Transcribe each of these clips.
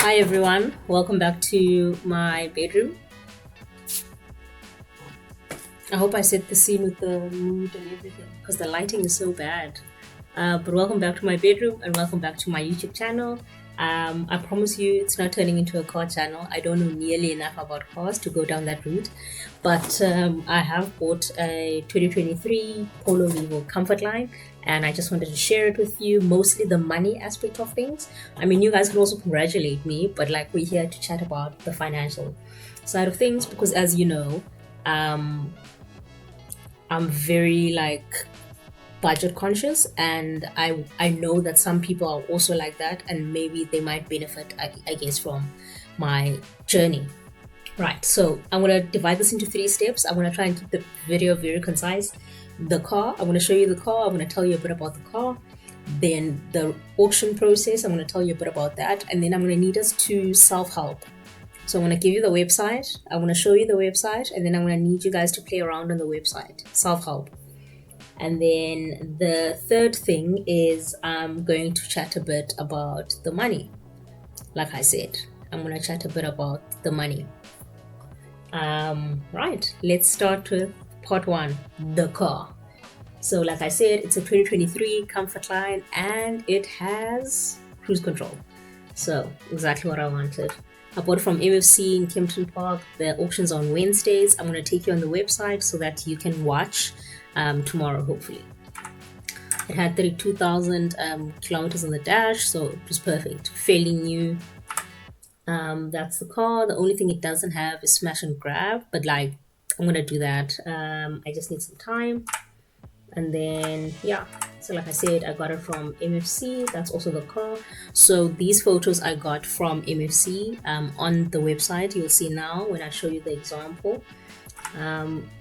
Hi everyone, welcome back to my bedroom. I hope I set the scene with the mood and everything because the lighting is so bad. But welcome back to my bedroom and welcome back to my YouTube channel. I promise you it's not turning into a car channel. I don't know nearly enough about cars to go down that route. But I have bought a 2023 Polo Vivo Comfortline and I just wanted to share it with you, mostly the money aspect of things. I mean, you guys can also congratulate me, but like we're here to chat about the financial side of things because as you know, I'm very like budget conscious and I know that some people are also like that and maybe they might benefit I guess from my journey. Right, so I'm gonna divide this into 3 steps. I'm gonna try and keep the video very concise. The car, I'm gonna show you the car, I'm gonna tell you a bit about the car. Then the auction process, I'm gonna tell you a bit about that, and then I'm gonna need us to self-help. So I'm going to give you the website, I'm going to show you the website, and then I'm going to need you guys to play around on the website, self-help. And then the third thing is I'm going to chat a bit about the money. Like I said, I'm going to chat a bit about the money. Right, let's start with part one, the car. So like I said, it's a 2023 Comfortline and it has cruise control. So exactly what I wanted. I bought it from MFC in Kempton Park. The auction's on Wednesdays. I'm going to take you on the website so that you can watch tomorrow, hopefully. It had 32,000 kilometers on the dash, so it was perfect. Fairly new. That's the car. The only thing it doesn't have is smash and grab, but like I'm going to do that. I just need some time. And then, yeah. So like I said, I got it from MFC. That's also the car. So these photos I got from MFC on the website. You'll see now when I show you the example.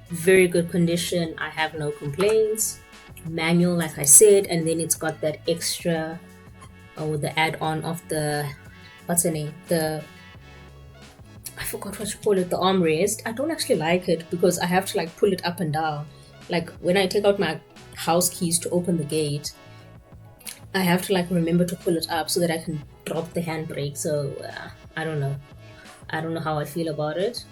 Very good condition. I have no complaints. Manual, like I said, and then it's got that extra or the add-on of the what's the name? I forgot what you call it. The armrest. I don't actually like it because I have to like pull it up and down. Like when I take out my house keys to open the gate, I have to like remember to pull it up so that I can drop the handbrake. So I don't know how I feel about it.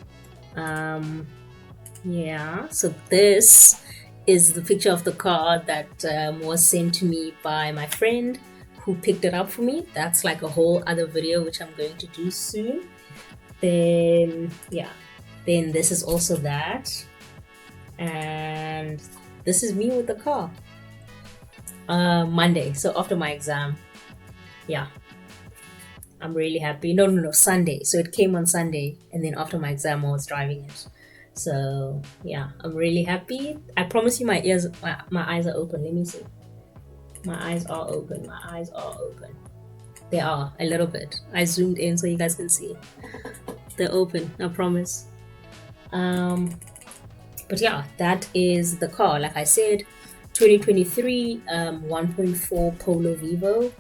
Yeah, so this is the picture of the car that was sent to me by my friend who picked it up for me. That's like a whole other video which I'm going to do soon. Then this is also that. And this is me with the car. Monday, so after my exam. Yeah, I'm really happy. No, Sunday. So it came on Sunday, and then after my exam, I was driving it. So yeah, I'm really happy. I promise you, my eyes are open. Let me see. My eyes are open. My eyes are open. They are a little bit. I zoomed in so you guys can see. They're open. I promise. But yeah, that is the car. Like I said, 2023 1.4 Polo Vivo,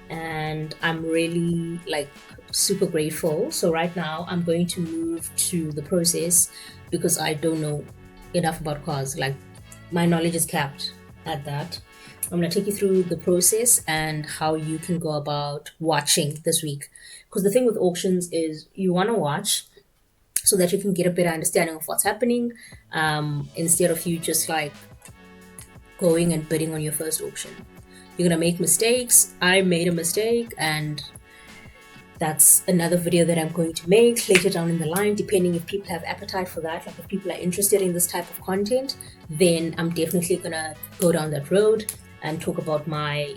and I'm really like super grateful. So right now I'm going to move to the process because I don't know enough about cars. Like my knowledge is capped at that. I'm going to take you through the process and how you can go about watching this week. Because the thing with auctions is you want to watch so that you can get a better understanding of what's happening instead of you just like going and bidding on your first auction. You're gonna make mistakes. I made a mistake, and that's another video that I'm going to make later down in the line, depending if people have appetite for that. Like if people are interested in this type of content, then I'm definitely gonna go down that road and talk about my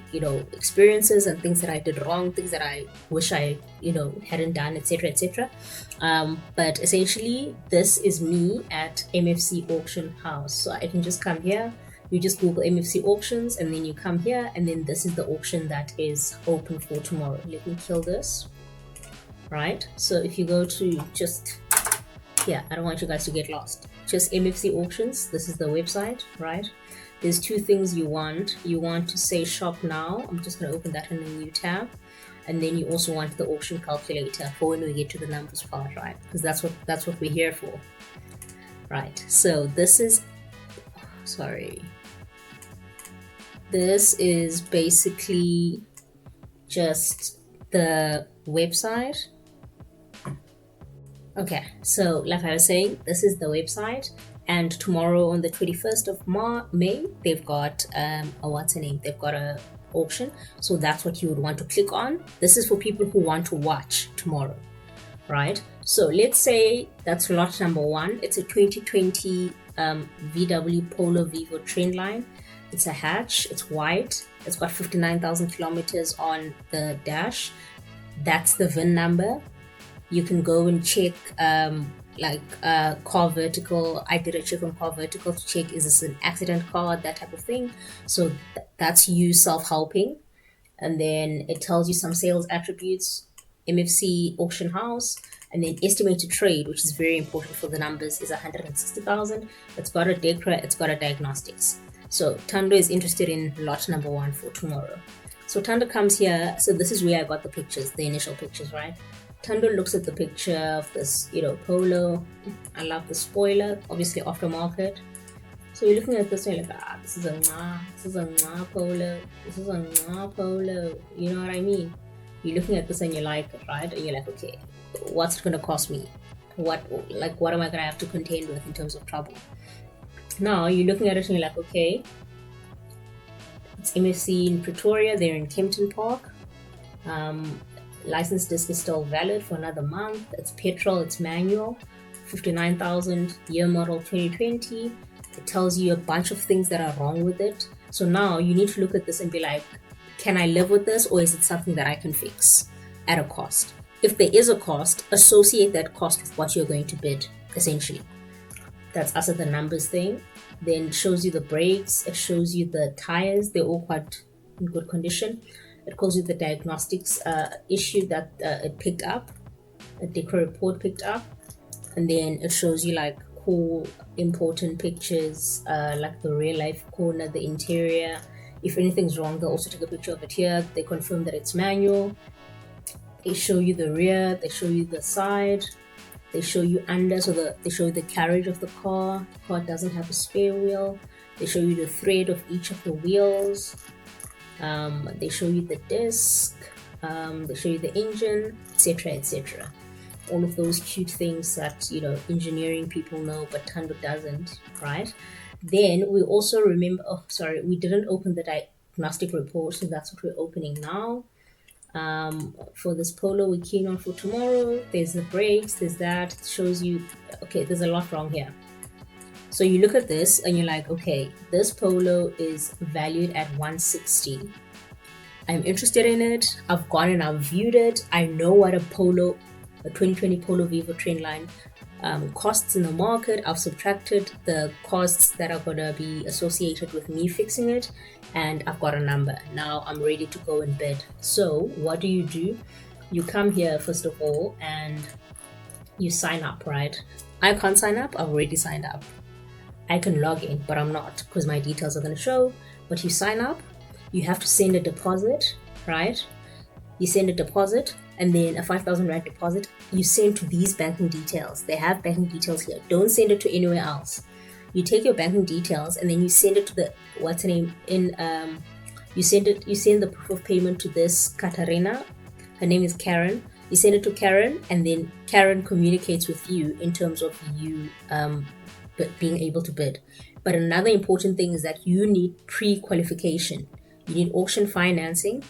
experiences and things that I did wrong, things that I wish I hadn't done, etc. But essentially this is me at MFC auction house. So I can just come here, you just Google MFC auctions, and then you come here, and then this is the auction that is open for tomorrow. Let me kill this. Right, so if you go to I don't want you guys to get lost, just MFC auctions, this is the website. Right, there's two things you want to say shop now. I'm just going to open that in a new tab, and then you also want the auction calculator for when we get to the numbers part, right? Because that's what we're here for. Right, so this is basically just the website. Okay, so like I was saying, this is the website, and tomorrow on the 21st of May, they've got a what's her name? They've got a auction, so that's what you would want to click on. This is for people who want to watch tomorrow, right? So let's say that's lot number one. It's a 2020 VW Polo Vivo Trendline. It's a hatch. It's white. It's got 59,000 kilometers on the dash. That's the VIN number. You can go and check car vertical. I did a check on car vertical to check, is this an accident car, that type of thing. So that's you self-helping. And then it tells you some sales attributes, MFC auction house, and then estimated trade, which is very important for the numbers, is 160,000. It's got a DECRA, it's got a diagnostics. So Tando is interested in lot number one for tomorrow. So Tando comes here. So this is where I got the pictures, the initial pictures, right? Tando looks at the picture of this, Polo. I love the spoiler, obviously aftermarket. So you're looking at this and you're like, this is a Polo, this is a Polo, you know what I mean? You're looking at this and you like it, right? And you're like, okay, what's it gonna cost me? What am I gonna have to contend with in terms of trouble? Now you're looking at it and you're like, okay, it's MFC in Pretoria, they're in Kempton Park. License disc is still valid for another month. It's petrol, it's manual, 59,000, year model 2020. It tells you a bunch of things that are wrong with it. So now you need to look at this and be like, can I live with this, or is it something that I can fix at a cost? If there is a cost, associate that cost with what you're going to bid, essentially. That's us at the numbers thing. Then it shows you the brakes, it shows you the tires, they're all quite in good condition. It calls you the diagnostics issue that it picked up, a DECRA report picked up, and then it shows you like cool important pictures, like the real life corner, the interior. If anything's wrong, they'll also take a picture of it here. They confirm that it's manual. They show you the rear, they show you the side, they show you under, so they show you the carriage of the car. The car doesn't have a spare wheel. They show you the thread of each of the wheels. They show you the disc, they show you the engine, etc., etc. All of those cute things that engineering people know, but Tando doesn't, right? Then we also remember. Oh, sorry, we didn't open the diagnostic report, so that's what we're opening now. For this Polo, we're keen on for tomorrow. There's the brakes. There's that. It shows you. Okay, there's a lot wrong here. So you look at this and you're like, okay, this Polo is valued at 160. I'm interested in it. I've gone and I've viewed it. I know what a 2020 Polo Vivo Trendline costs in the market. I've subtracted the costs that are going to be associated with me fixing it, and I've got a number. Now I'm ready to go and bid. So what do? You come here first of all and you sign up, right? I can't sign up. I've already signed up. I can log in, but I'm not, because my details are going to show. But you sign up, you have to send a deposit, right? You send a deposit, and then a 5,000 Rand deposit. You send to these banking details. They have banking details here. Don't send it to anywhere else. You take your banking details, and then you send it to the you send the proof of payment to this Katarina. Her name is Karen. You send it to Karen, and then Karen communicates with you in terms of you being able to bid. But another important thing is that you need pre-qualification. You need auction financing,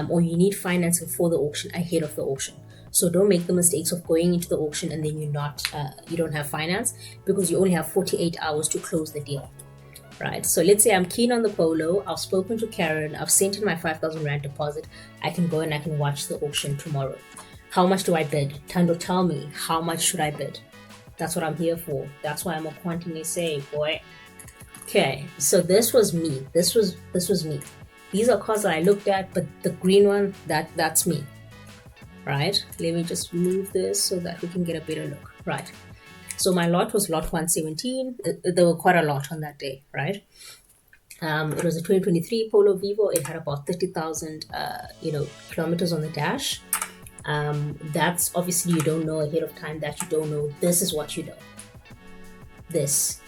or you need financing for the auction ahead of the auction. So don't make the mistakes of going into the auction and then you don't have finance, because you only have 48 hours to close the deal, right? So let's say I'm keen on the Polo. I've spoken to Karen. I've sent in my 5,000 Rand deposit. I can go and I can watch the auction tomorrow. How much do I bid? Tando, tell me, how much should I bid? That's what I'm here for. That's why I'm a quantity say, boy. Okay, so this was me. This was me. These are cars that I looked at, but the green one, that's me. Right? Let me just move this so that we can get a better look. Right. So my lot was lot 117. There were quite a lot on that day, right? It was a 2023 Polo Vivo. It had about 30,000 kilometers on the dash. That's obviously, you don't know ahead of time that you don't know. This is what you know. This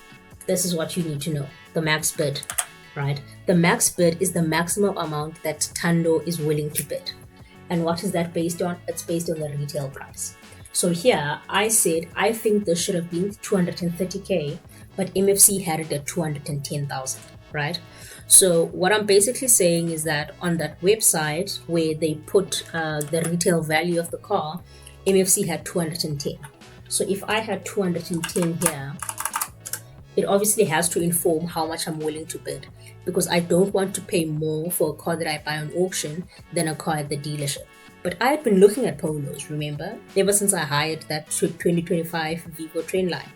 is what you need to know. The max bid, right? The max bid is the maximum amount that Tando is willing to bid. And what is that based on? It's based on the retail price. So here I said I think this should have been 230K, but MFC had it at 210,000, right? So what I'm basically saying is that on that website where they put the retail value of the car, MFC had 210. So if I had 210 here, it obviously has to inform how much I'm willing to bid, because I don't want to pay more for a car that I buy on auction than a car at the dealership. But I had been looking at Polos, remember? Ever since I hired that 2025 Vivo train line.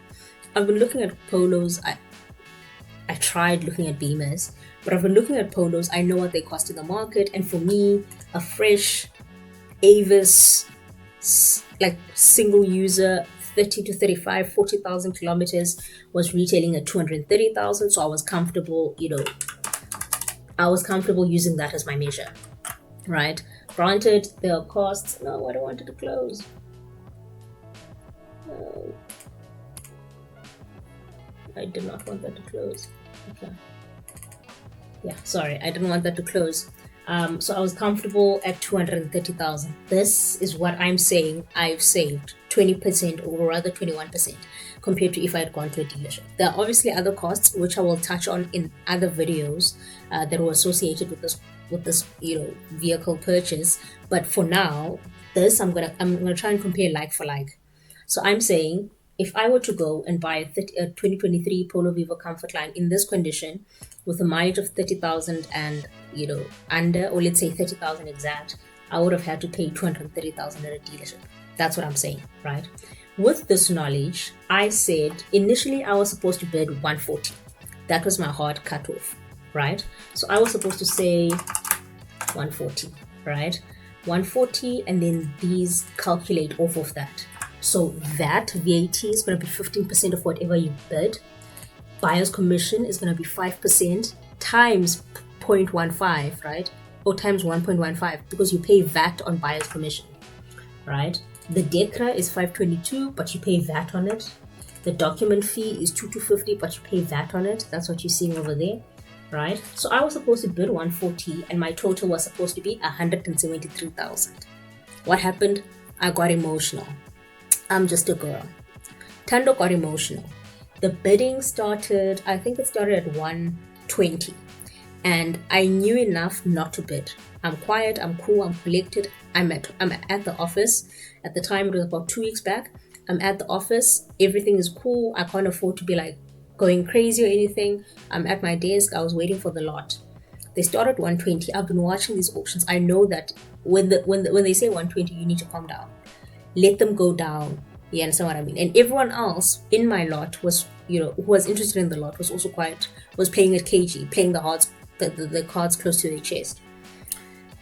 I've been looking at Polos. I tried looking at Beamers, but I've been looking at Polos. I know what they cost in the market. And for me, a fresh Avis, like single user, 30 to 35, 40,000 kilometers was retailing at 230,000. So I was comfortable, I was comfortable using that as my measure, right? Granted, there are costs. No, I don't want it to close. No. I did not want that to close. Okay. Yeah, sorry, I didn't want that to close. So I was comfortable at 230,000. This is what I'm saying I've saved 20% or rather 21% compared to if I had gone to a dealership. There are obviously other costs which I will touch on in other videos that were associated with this vehicle purchase. But for now, I'm gonna try and compare like for like. So I'm saying if I were to go and buy a 2023 Polo Vivo Comfortline in this condition with a mileage of 30,000 and under, or let's say 30,000 exact, I would have had to pay 230,000 at a dealership. That's what I'm saying, right? With this knowledge, I said initially I was supposed to bid 140. That was my hard cutoff, right? So I was supposed to say 140, right? 140, and then these calculate off of that. So that VAT is going to be 15% of whatever you bid. Buyer's commission is going to be 5% times 0.15, right? Or times 1.15, because you pay VAT on buyer's commission, right? The DECRA is 522, but you pay VAT on it. The document fee is 2250, but you pay VAT on it. That's what you're seeing over there, right? So I was supposed to bid 140, and my total was supposed to be 173,000. What happened? I got emotional. I'm just a girl. Tando got emotional. The bidding started, I think it started at 120. And I knew enough not to bid. I'm quiet, I'm cool, I'm collected. I'm at the office. At the time, it was about 2 weeks back. I'm at the office. Everything is cool. I can't afford to be like going crazy or anything. I'm at my desk. I was waiting for the lot. They started 120. I've been watching these auctions. I know that when they say 120, you need to calm down. Let them go down. You understand what I mean? And everyone else in my lot was, who was interested in the lot was also was playing at KG, playing the cards close to their chest.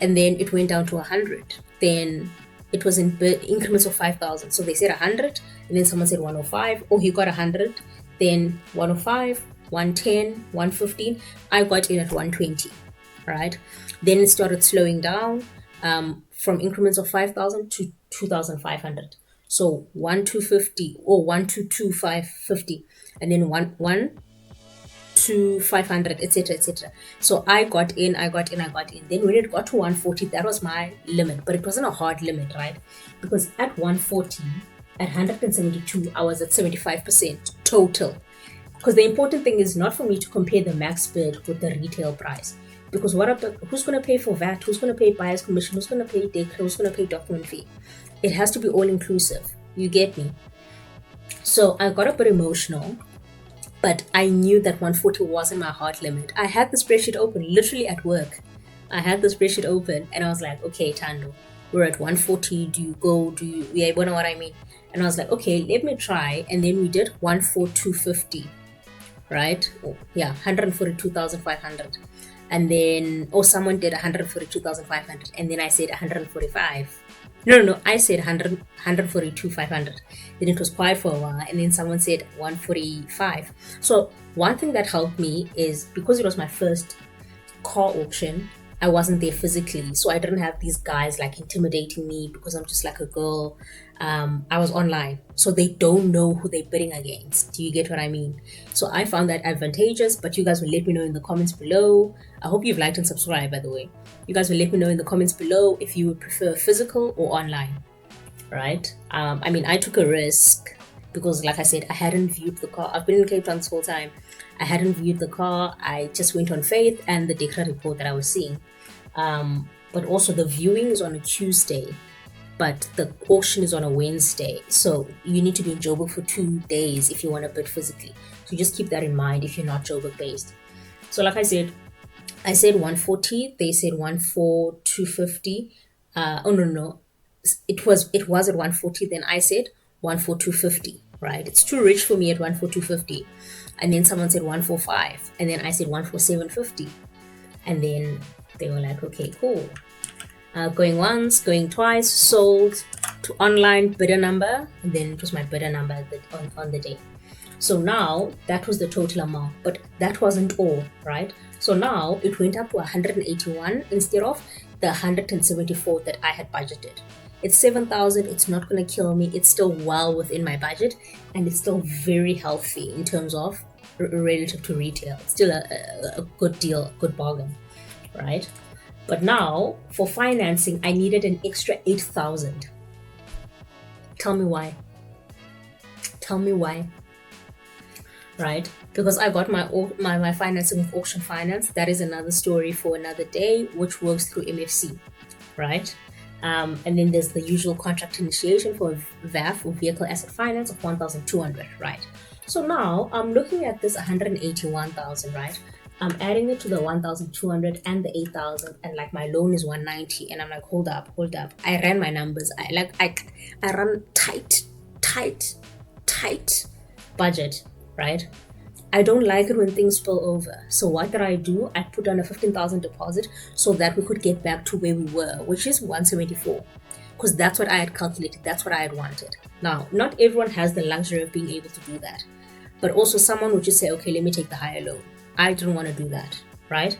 And then it went down to 100. Then it was in increments of 5,000. So they said 100, and then someone said 105. Oh, he got 100. Then 105, 110, 115. I got in at 120, right? Then it started slowing down from increments of 5,000 to 2,500. So 1,250 or 1,22550, and then 1,250, etc., etc. So I got in. Then when it got to 140, that was my limit, but it wasn't a hard limit, right? Because at 140, at 172, I was at 75% total. Because the important thing is not for me to compare the max bid with the retail price. Because who's going to pay for VAT? Who's going to pay buyer's commission? Who's going to pay DECRA? Who's going to pay document fee? It has to be all inclusive. You get me? So I got a bit emotional, but I knew that 140 wasn't my hard limit. I had the spreadsheet open, literally at work. I had the spreadsheet open, and I was like, okay, Tando, we're at 140. Do you go? Yeah, you know what I mean? And I was like, okay, let me try. And then we did 14250, right? Oh, yeah, 142,500. And then, someone did 142,500. And then I said 145. No, I said 142,500. Then it was quiet for a while. And then someone said 145. So one thing that helped me is because it was my first car auction, I wasn't there physically. So I didn't have these guys like intimidating me because I'm just like a girl. I was online. So they don't know who they're bidding against. Do you get what I mean? So I found that advantageous, but you guys will let me know in the comments below. I hope you've liked and subscribed, by the way. You guys will let me know in the comments below if you would prefer physical or online. right? I mean, I took a risk because, like I said, I hadn't viewed the car. I've been in Cape Town this whole time. I hadn't viewed the car. I just went on faith and the DECRA report that I was seeing. But also, the viewing is on a Tuesday, but the auction is on a Wednesday. So you need to be in Joburg for 2 days if you want to bid physically. So just keep that in mind if you're not Joburg based. So, like I said 140. They said 14250. Oh no, it was at 140. Then I said 14250. Right? It's too rich for me at 14250. And then someone said 145, and then I said 14750, and then they were like, okay, cool. Going once, going twice, sold to online bidder number, and then it was my bidder number on the day. So now that was the total amount, but that wasn't all, right? So now it went up to 181 instead of the 174 that I had budgeted. It's 7,000. It's not going to kill me. It's still well within my budget, and it's still very healthy in terms of relative to retail. It's still a good deal, a good bargain, right? But now for financing, I needed an extra 8,000. Tell me why. Right? Because I got my financing with auction finance. That is another story for another day, which works through MFC, right? And then there's the usual contract initiation for VAF or vehicle asset finance of 1,200, right? So now I'm looking at this 181,000, right? I'm adding it to the 1,200 and the 8,000, and like my loan is 190, and I'm like, hold up. I ran my numbers. I run tight budget, right? I don't like it when things spill over. So what did I do? I put down a 15,000 deposit so that we could get back to where we were, which is 174, because that's what I had calculated. That's what I had wanted. Now, not everyone has the luxury of being able to do that, but also someone would just say, okay, let me take the higher loan. I didn't want to do that, right?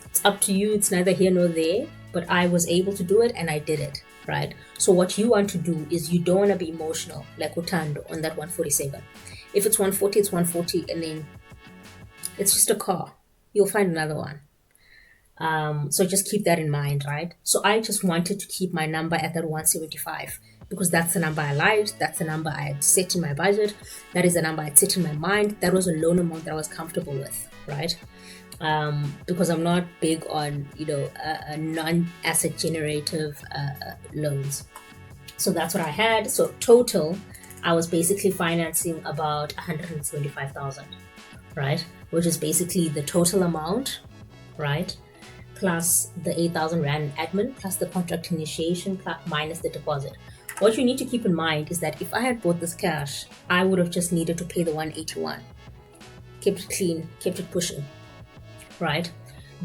It's up to you. It's neither here nor there, but I was able to do it and I did it, right? So what you want to do is you don't want to be emotional like Utando on that 147. If it's 140, it's 140, and then it's just a car. You'll find another one. So just keep that in mind, right? So I just wanted to keep my number at that 175 because that's the number I liked. That's the number I had set in my budget. That is the number I had set in my mind. That was a loan amount that I was comfortable with, right? Because I'm not big on, non-asset generative loans. So that's what I had. So total, I was basically financing about 175,000, right? Which is basically the total amount, right? Plus the 8,000 Rand admin, plus the contract initiation, minus the deposit. What you need to keep in mind is that if I had bought this cash, I would have just needed to pay the 181. Kept it clean, kept it pushing, right?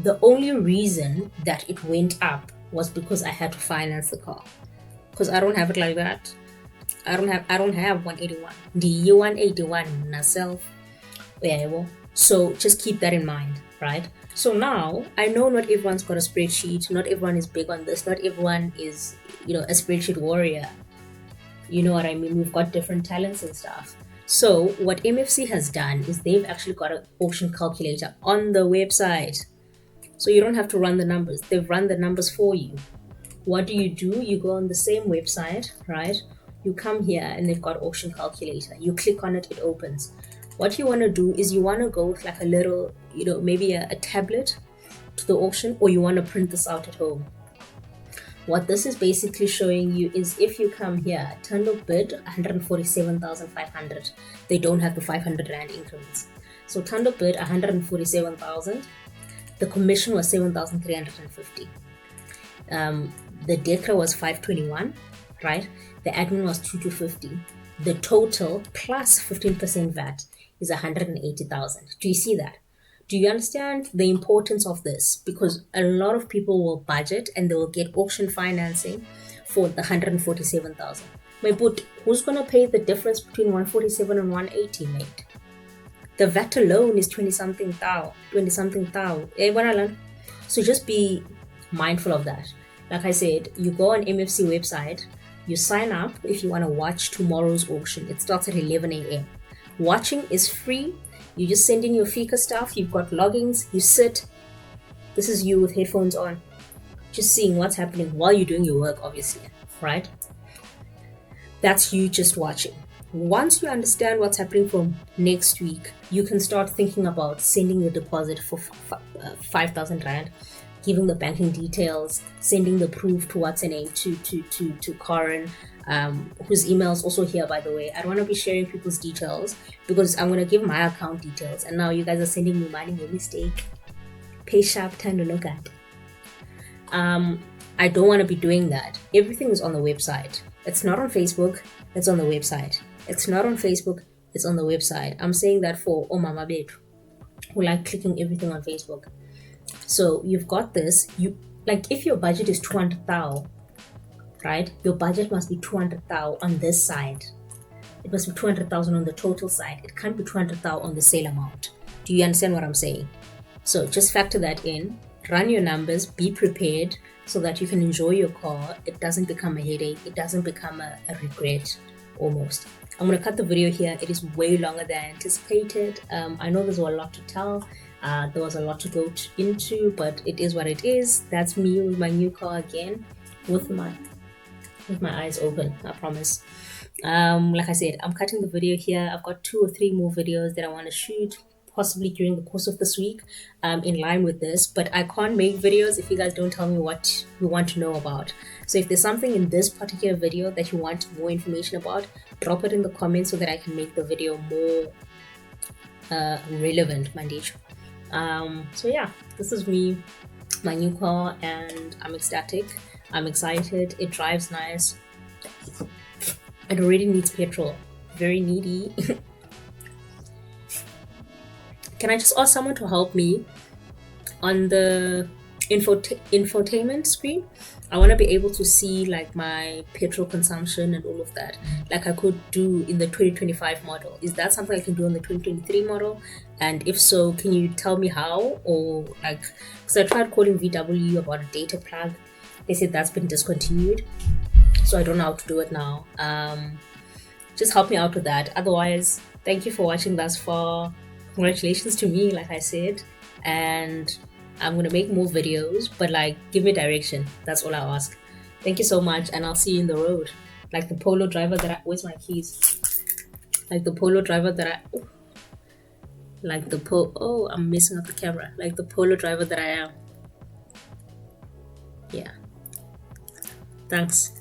The only reason that it went up was because I had to finance the car. Because I don't have it like that. I don't have 181. The 181 myself. Yeah, so just keep that in mind, right? So now I know not everyone's got a spreadsheet. Not everyone is big on this. Not everyone is, a spreadsheet warrior. You know what I mean? We've got different talents and stuff. So what MFC has done is they've actually got an auction calculator on the website. So you don't have to run the numbers. They've run the numbers for you. What do? You go on the same website, right? You come here and they've got auction calculator. You click on it, it opens. What you want to do is you want to go with like a little, maybe a tablet to the auction, or you want to print this out at home. What this is basically showing you is if you come here, Tando bid 147,500. They don't have the 500 Rand increments. So Tando bid 147,000. The commission was 7,350. The DECRA was 521, right? The admin was 2250. The total plus 15% VAT is 180,000. Do you see that? Do you understand the importance of this? Because a lot of people will budget and they will get auction financing for the 147,000. But who's going to pay the difference between 147 and 180, mate? The VAT alone is 20-something thou. So just be mindful of that. Like I said, you go on MFC website, you sign up if you want to watch tomorrow's auction. It starts at 11 a.m. Watching is free. You just send in your Fika stuff. You've got logins. You sit. This is you with headphones on, just seeing what's happening while you're doing your work, obviously, right? That's you just watching. Once you understand what's happening from next week, you can start thinking about sending the deposit for 5,000 Rand, giving the banking details, sending the proof to what's her name, to Karen, whose email is also here, by the way. I don't want to be sharing people's details because I'm going to give my account details. And now you guys are sending me money, no mistake. Pay sharp, time to look at. I don't want to be doing that. Everything is on the website. It's not on Facebook, it's on the website. It's not on Facebook, it's on the website. I'm saying that for Mama Babe, who like clicking everything on Facebook. So you've got this. You like, if your budget is 200,000, right? Your budget must be 200,000 on this side. It must be 200,000 on the total side. It can't be 200,000 on the sale amount. Do you understand what I'm saying? So just factor that in. Run your numbers. Be prepared so that you can enjoy your car. It doesn't become a headache. It doesn't become a regret almost. I'm going to cut the video here. It is way longer than anticipated. I know there's a lot to tell. There was a lot to go into, but it is what it is. That's me with my new car again, with my eyes open, I promise. Like I said, I'm cutting the video here. I've got 2 or 3 more videos that I want to shoot, possibly during the course of this week, in line with this, but I can't make videos if you guys don't tell me what you want to know about. So if there's something in this particular video that you want more information about, drop it in the comments so that I can make the video more relevant, Mandish. So yeah, this is me, my new car, and I'm ecstatic. I'm excited. It drives nice. It already needs petrol. Very needy. Can I just ask someone to help me on the infotainment screen? I want to be able to see like my petrol consumption and all of that, like I could do in the 2025 model. Is that something I can do on the 2023 model? And if so, can you tell me how? Or like, because I tried calling VW about a data plug. They said that's been discontinued, so I don't know how to do it now. Just help me out with that. Otherwise, thank you for watching thus far. Congratulations to me, like I said, and I'm gonna make more videos, but like, give me direction. That's all I ask. Thank you so much, and I'll see you in the road. Like the Polo driver that where's my keys? Like the Polo driver that I'm messing up the camera. Like the Polo driver that I am. Yeah. Thanks.